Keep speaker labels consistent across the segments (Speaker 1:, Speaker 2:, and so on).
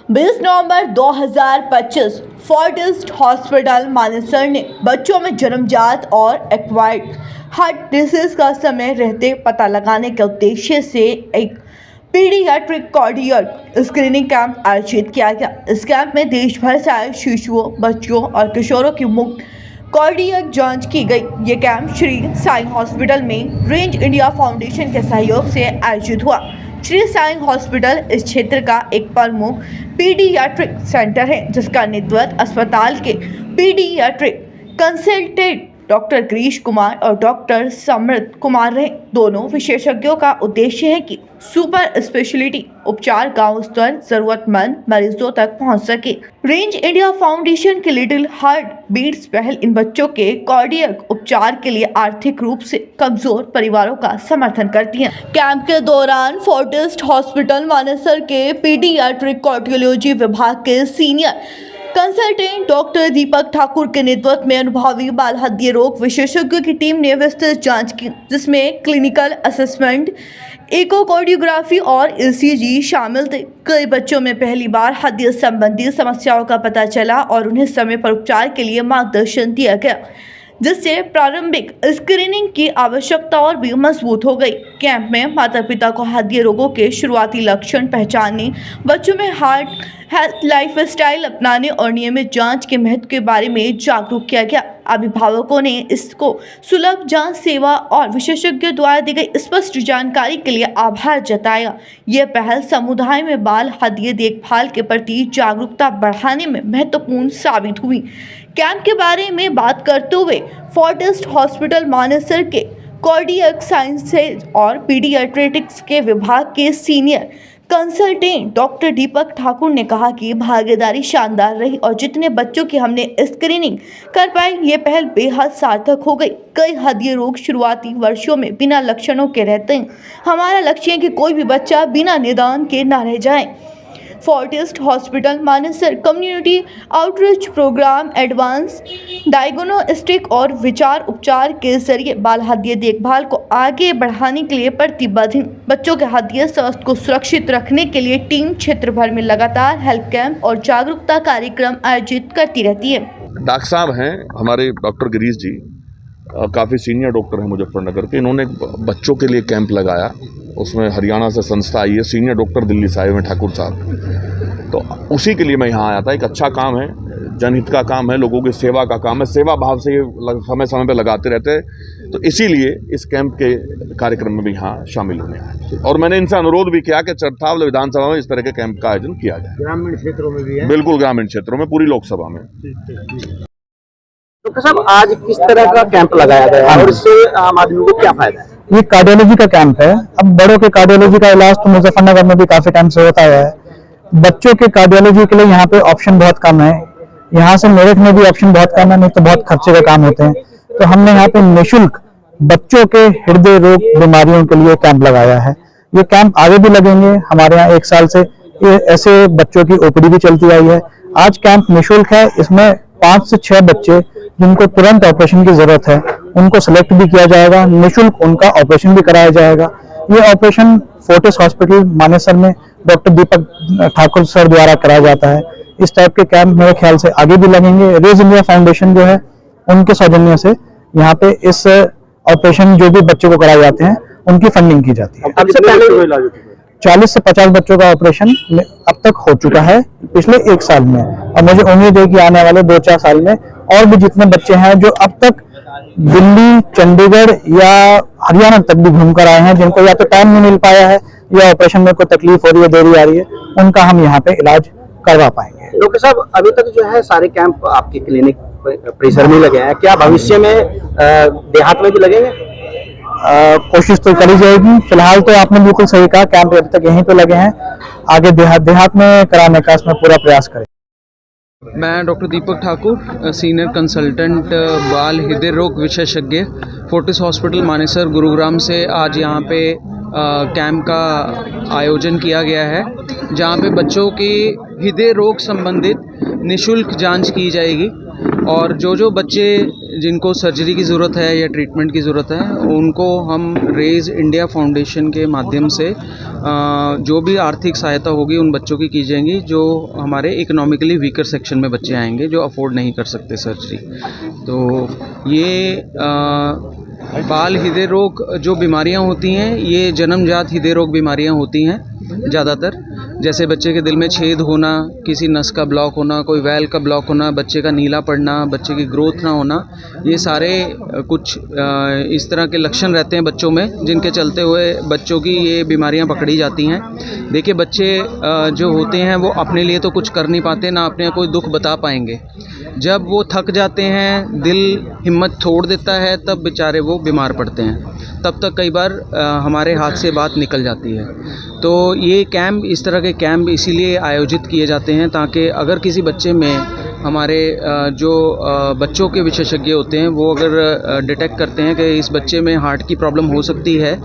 Speaker 1: 20 नवंबर 2025 Fortis hospital Manesar ने बच्चों में जन्मजात और एक्वायर्ड हार्ट डिसीज का समय रहते पता लगाने के उद्देश्य से एक पीडियाट्रिक कार्डियक स्क्रीनिंग कैंप आयोजित किया गया। इस कैंप में देश भर से आए शिशुओं, बच्चों और किशोरों की मुफ्त कार्डियक जांच की गई। ये कैंप श्री साई हॉस्पिटल में रेंज इंडिया फाउंडेशन के सहयोग से आयोजित हुआ। श्री साई हॉस्पिटल इस क्षेत्र का एक प्रमुख पीडियाट्रिक सेंटर है, जिसका नेतृत्व अस्पताल के paediatric consultant doctor Girish Kumar और डॉक्टर समृत कुमार रहे। दोनों विशेषज्ञों का उद्देश्य है कि सुपर स्पेशलिटी उपचार गांव स्तर जरूरतमंद मरीजों तक पहुंच सके। रेंज इंडिया फाउंडेशन की लिटिल हार्ट बीट्स पहल इन बच्चों के कार्डियक उपचार के लिए आर्थिक रूप से कमजोर परिवारों का समर्थन करती है। कैंप के दौरान फोर्टिस हॉस्पिटल मानेसर के पीडियाट्रिक कार्डियोलॉजी विभाग के सीनियर कंसल्टेंट डॉक्टर दीपक ठाकुर के नेतृत्व में अनुभवी बाल हृदय रोग विशेषज्ञों की टीम ने विस्तृत जांच की, जिसमें क्लिनिकल असेसमेंट, इकोकार्डियोग्राफी और ईसीजी शामिल थे। कई बच्चों में पहली बार हृदय संबंधी समस्याओं का पता चला और उन्हें समय पर उपचार के लिए मार्गदर्शन दिया गया, जिससे प्रारंभिक स्क्रीनिंग की आवश्यकता और भी मजबूत हो गई। कैंप में माता पिता को हृदय रोगों के शुरुआती लक्षण पहचानने, बच्चों में हार्ट हेल्थ लाइफस्टाइल अपनाने और नियमित जांच के महत्व के बारे में जागरूक किया गया। अभिभावकों ने इसको सुलभ जांच सेवा और विशेषज्ञों द्वारा दी गई स्पष्ट जानकारी के लिए आभार जताया। यह पहल समुदाय में बाल हृदय देखभाल के प्रति जागरूकता बढ़ाने में महत्वपूर्ण साबित हुई। कैंप के बारे में बात करते हुए फोर्टिस हॉस्पिटल मानेसर के कार्डियक साइंसेज और पीडियाट्रिक्स के विभाग के सीनियर कंसल्टेंट डॉक्टर दीपक ठाकुर ने कहा कि भागीदारी शानदार रही और जितने बच्चों की हमने स्क्रीनिंग कर पाई, ये पहल बेहद सार्थक हो गई। कई हृदय रोग शुरुआती वर्षों में बिना लक्षणों के रहते हैं। हमारा लक्ष्य है कि कोई भी बच्चा बिना निदान के ना रह जाए। Fortis hospital Manesar community outreach programme advance diagnostic और विचार उपचार के जरिए बाल हृदय देखभाल को आगे बढ़ाने के लिए प्रतिबद्ध है। बच्चों के हृदय स्वास्थ्य को सुरक्षित रखने के लिए टीम क्षेत्र भर में लगातार हेल्थ कैंप और जागरूकता कार्यक्रम आयोजित करती रहती है।
Speaker 2: डॉक्टर साहब हैं हमारे डॉक्टर गिरीश जी, काफ़ी सीनियर डॉक्टर हैं मुजफ्फरनगर के। इन्होंने बच्चों के लिए कैंप लगाया, उसमें हरियाणा से संस्था आई है, सीनियर डॉक्टर दिल्ली से आए हुए ठाकुर साहब। तो उसी के लिए मैं यहाँ आया था। एक अच्छा काम है, जनहित का काम है, लोगों की सेवा का काम है, सेवा भाव से ये समय समय पर लगाते रहते हैं। तो इसीलिए इस कैंप के कार्यक्रम में भी यहाँ शामिल होने आए और मैंने इनसे अनुरोध भी किया कि चरथावल विधानसभा में इस तरह के कैंप का आयोजन किया जाए।
Speaker 3: ग्रामीण क्षेत्रों में भी है?
Speaker 2: बिल्कुल, ग्रामीण क्षेत्रों में, पूरी लोकसभा में।
Speaker 3: डॉक्टर साहब, आज किस तरह का कैंप लगाया गया और इससे आम आदमी को क्या फायदा है?
Speaker 4: ये कार्डियोलॉजी का कैंप है। अब बड़ों के कार्डियोलॉजी का इलाज तो मुजफ्फरनगर में भी काफी टाइम से होता है। बच्चों के कार्डियोलॉजी के लिए यहाँ पे ऑप्शन बहुत कम है। यहाँ से मेरठ में भी ऑप्शन बहुत कम है, नहीं तो बहुत खर्चे का काम होते हैं। तो हमने यहाँ पे निःशुल्क बच्चों के हृदय रोग बीमारियों के लिए कैंप लगाया है। ये कैंप आगे भी लगेंगे। हमारे यहाँ 1 साल से ये ऐसे बच्चों की ओपीडी भी चलती आई है। आज कैंप निःशुल्क है। इसमें 5 से 6 बच्चे जिनको तुरंत ऑपरेशन की जरूरत है, उनको सिलेक्ट भी किया जाएगा। निःशुल्क उनका ऑपरेशन भी कराया जाएगा। ये ऑपरेशन फोर्टिस हॉस्पिटल मानेसर में डॉक्टर दीपक ठाकुर सर द्वारा कराया जाता है। इस टाइप के कैंप मेरे ख्याल से आगे भी लगेंगे। रेंज इंडिया फाउंडेशन जो है, उनके सौजन्य से यहाँ पे इस ऑपरेशन जो भी बच्चों को कराए जाते हैं, उनकी फंडिंग की जाती है। 40 से 50 बच्चों का ऑपरेशन अब तक हो चुका है पिछले 1 साल में, और मुझे उम्मीद है कि आने वाले 2-4 साल में और भी जितने बच्चे हैं जो अब तक दिल्ली, चंडीगढ़ या हरियाणा तक भी घूमकर आए हैं, जिनको या तो टाइम नहीं मिल पाया है या ऑपरेशन में कोई तकलीफ हो रही है, देरी आ रही है, उनका हम यहाँ पे इलाज करवा पाएंगे।
Speaker 3: डॉक्टर साहब, अभी तक जो है सारे कैंप आपके क्लिनिक परिसर में लगे हैं, क्या भविष्य में देहात में भी लगेंगे?
Speaker 4: कोशिश तो करी जाएगी। फिलहाल तो आपने बिल्कुल सही कहा, कैंप अभी तक यहीं पे लगे हैं। आगे देहात में कराने का इसमें पूरा प्रयास करें।
Speaker 5: मैं डॉक्टर दीपक ठाकुर, सीनियर कंसल्टेंट बाल हृदय रोग विशेषज्ञ, फोर्टिस हॉस्पिटल मानेसर गुरुग्राम से आज यहाँ पे कैंप का आयोजन किया गया है, जहाँ पे बच्चों की हृदय रोग संबंधित निःशुल्क जांच की जाएगी और जो बच्चे जिनको सर्जरी की ज़रूरत है या ट्रीटमेंट की ज़रूरत है, उनको हम रेज़ इंडिया फाउंडेशन के माध्यम से जो भी आर्थिक सहायता होगी उन बच्चों की जाएंगी जो हमारे इकोनॉमिकली वीकर सेक्शन में बच्चे आएंगे जो अफोर्ड नहीं कर सकते सर्जरी। तो ये बाल हृदय रोग जो बीमारियां होती हैं, ये जन्मजात हृदय रोग बीमारियां होती हैं ज़्यादातर, जैसे बच्चे के दिल में छेद होना, किसी नस का ब्लॉक होना, कोई वैल का ब्लॉक होना, बच्चे का नीला पड़ना, बच्चे की ग्रोथ ना होना, ये सारे कुछ इस तरह के लक्षण रहते हैं बच्चों में, जिनके चलते हुए बच्चों की ये बीमारियां पकड़ी जाती हैं। देखिए, बच्चे जो होते हैं वो अपने लिए तो कुछ कर नहीं पाते, ना अपने कोई दुख बता पाएंगे। जब वो थक जाते हैं, दिल हिम्मत छोड़ देता है, तब बेचारे वो बीमार पड़ते हैं। तब तक कई बार हमारे हाथ से बात निकल जाती है। तो ये कैंप, इस तरह के कैंप इसीलिए आयोजित किए जाते हैं ताकि अगर किसी बच्चे में हमारे जो बच्चों के विशेषज्ञ होते हैं वो अगर डिटेक्ट करते हैं कि इस बच्चे में हार्ट की प्रॉब्लम हो सकती है,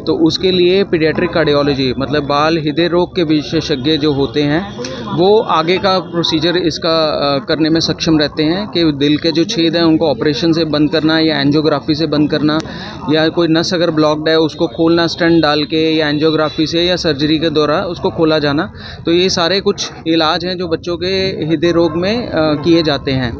Speaker 5: तो उसके लिए पीडियाट्रिक कार्डियोलॉजी मतलब बाल हृदय रोग के विशेषज्ञ जो होते हैं वो आगे का प्रोसीजर इसका करने में सक्षम रहते हैं कि दिल के जो छेद हैं उनको ऑपरेशन से बंद करना या एंजियोग्राफी से बंद करना, या कोई नस अगर ब्लॉक्ड है उसको खोलना स्टेंट डाल के, या एंजियोग्राफी से या सर्जरी के द्वारा उसको खोला जाना। तो ये सारे कुछ इलाज हैं जो बच्चों के हृदय रोग में किए जाते हैं।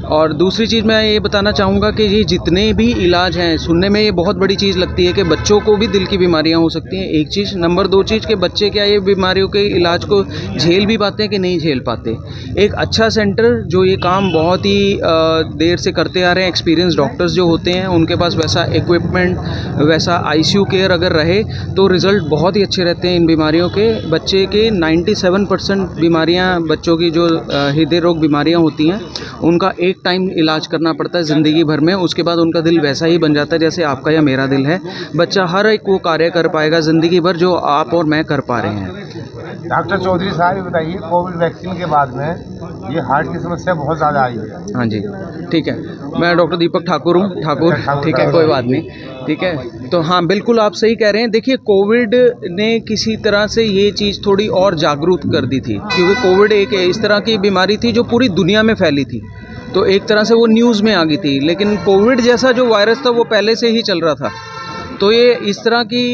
Speaker 5: और दूसरी चीज़ मैं ये बताना चाहूँगा कि ये जितने भी इलाज हैं, सुनने में ये बहुत बड़ी चीज़ लगती है कि बच्चों को भी दिल की बीमारियां हो सकती हैं, एक चीज़। नंबर 2 चीज़ कि बच्चे क्या ये बीमारियों के इलाज को झेल भी पाते हैं कि नहीं झेल पाते। एक अच्छा सेंटर जो ये काम बहुत ही देर से करते आ रहे हैं, एक्सपीरियंस डॉक्टर्स जो होते हैं उनके पास वैसा इक्विपमेंट, वैसा ICU केयर अगर रहे तो रिज़ल्ट बहुत ही अच्छे रहते हैं इन बीमारियों के। बच्चे के 97% बीमारियाँ, बच्चों की जो हृदय रोग बीमारियाँ होती हैं उनका एक टाइम इलाज करना पड़ता है ज़िंदगी भर में। उसके बाद उनका दिल वैसा ही बन जाता है जैसे आपका या मेरा दिल है। बच्चा हर एक वो कार्य कर पाएगा ज़िंदगी भर जो आप और मैं कर पा रहे हैं।
Speaker 6: डॉक्टर चौधरी साहब, ये बताइए, कोविड वैक्सीन के बाद में ये हार्ट की समस्या बहुत ज़्यादा आई है।
Speaker 5: हाँ जी, ठीक है। मैं डॉक्टर दीपक ठाकुर हूँ। ठाकुर, ठीक है, कोई बात नहीं, ठीक है। तो हाँ, बिल्कुल आप सही कह रहे हैं। देखिए, कोविड ने किसी तरह से ये चीज़ थोड़ी और जागरूक कर दी थी, क्योंकि कोविड एक इस तरह की बीमारी थी जो पूरी दुनिया में फैली थी, तो एक तरह से वो न्यूज़ में आ गई थी। लेकिन कोविड जैसा जो वायरस था वो पहले से ही चल रहा था। तो ये इस तरह की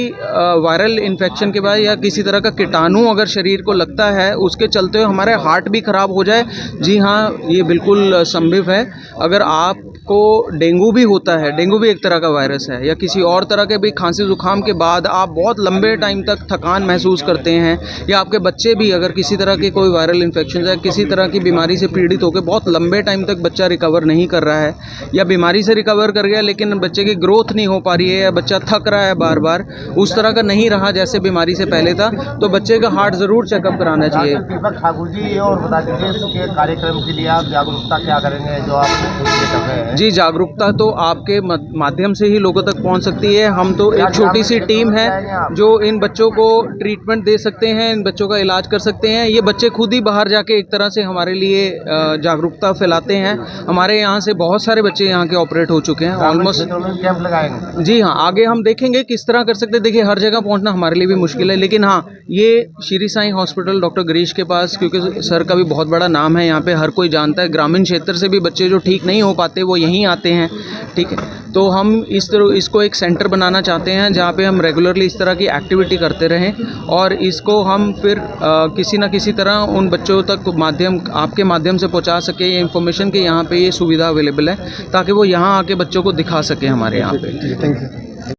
Speaker 5: वायरल इन्फेक्शन के बाद या किसी तरह का कीटाणु अगर शरीर को लगता है, उसके चलते हुए हमारे हार्ट भी ख़राब हो जाए, जी हाँ, ये बिल्कुल संभव है। अगर आपको डेंगू भी होता है, डेंगू भी एक तरह का वायरस है, या किसी और तरह के भी खांसी जुकाम के बाद आप बहुत लंबे टाइम तक थकान महसूस करते हैं, या आपके बच्चे भी अगर किसी तरह के कोई वायरल इन्फेक्शन या किसी तरह की बीमारी से पीड़ित होकर बहुत लंबे टाइम तक बच्चा रिकवर नहीं कर रहा है, या बीमारी से रिकवर कर गया लेकिन बच्चे की ग्रोथ नहीं हो पा रही है, या बच्चा थक रहा है बार बार, उस तरह का नहीं रहा जैसे बीमारी से पहले था, तो बच्चे का हार्ट ज़रूर चेकअप कराना चाहिए।
Speaker 6: दीपक ठाकुर जी, ये और बता दीजिए इसके कार्यक्रम के लिए आप जागरूकता क्या करेंगे जो आप कर रहे हैं?
Speaker 5: जी, जागरूकता तो आपके माध्यम से ही लोगों तक पहुंच सकती है। हम तो एक छोटी सी टीम है जो इन बच्चों को ट्रीटमेंट दे सकते हैं, इन बच्चों का इलाज कर सकते हैं। ये बच्चे खुद ही बाहर जाके एक तरह से हमारे लिए जागरूकता फैलाते हैं। हमारे यहाँ से बहुत सारे बच्चे यहाँ के ऑपरेट हो चुके हैं ऑलमोस्ट।
Speaker 6: कैंप लगाएंगे?
Speaker 5: जी हाँ, आगे हम देखेंगे किस तरह कर सकते हैं। देखिए, हर जगह पहुंचना हमारे लिए भी मुश्किल है, लेकिन हाँ, ये श्री साईं हॉस्पिटल डॉक्टर गिरीश के पास, क्योंकि सर का भी बहुत बड़ा नाम है यहाँ पे, हर कोई जानता है। ग्रामीण क्षेत्र से भी बच्चे जो ठीक नहीं हो पाते वो यहीं आते हैं, ठीक है। तो हम इसको एक सेंटर बनाना चाहते हैं जहाँ पे हम रेगुलरली इस तरह की एक्टिविटी करते रहें, और इसको हम फिर किसी न किसी तरह उन बच्चों तक आपके माध्यम से पहुँचा सके ये इन्फॉर्मेशन कि यहाँ पे ये सुविधा अवेलेबल है, ताकि वो यहाँ आके बच्चों को दिखा सके हमारे यहाँ पे।
Speaker 6: Thank you.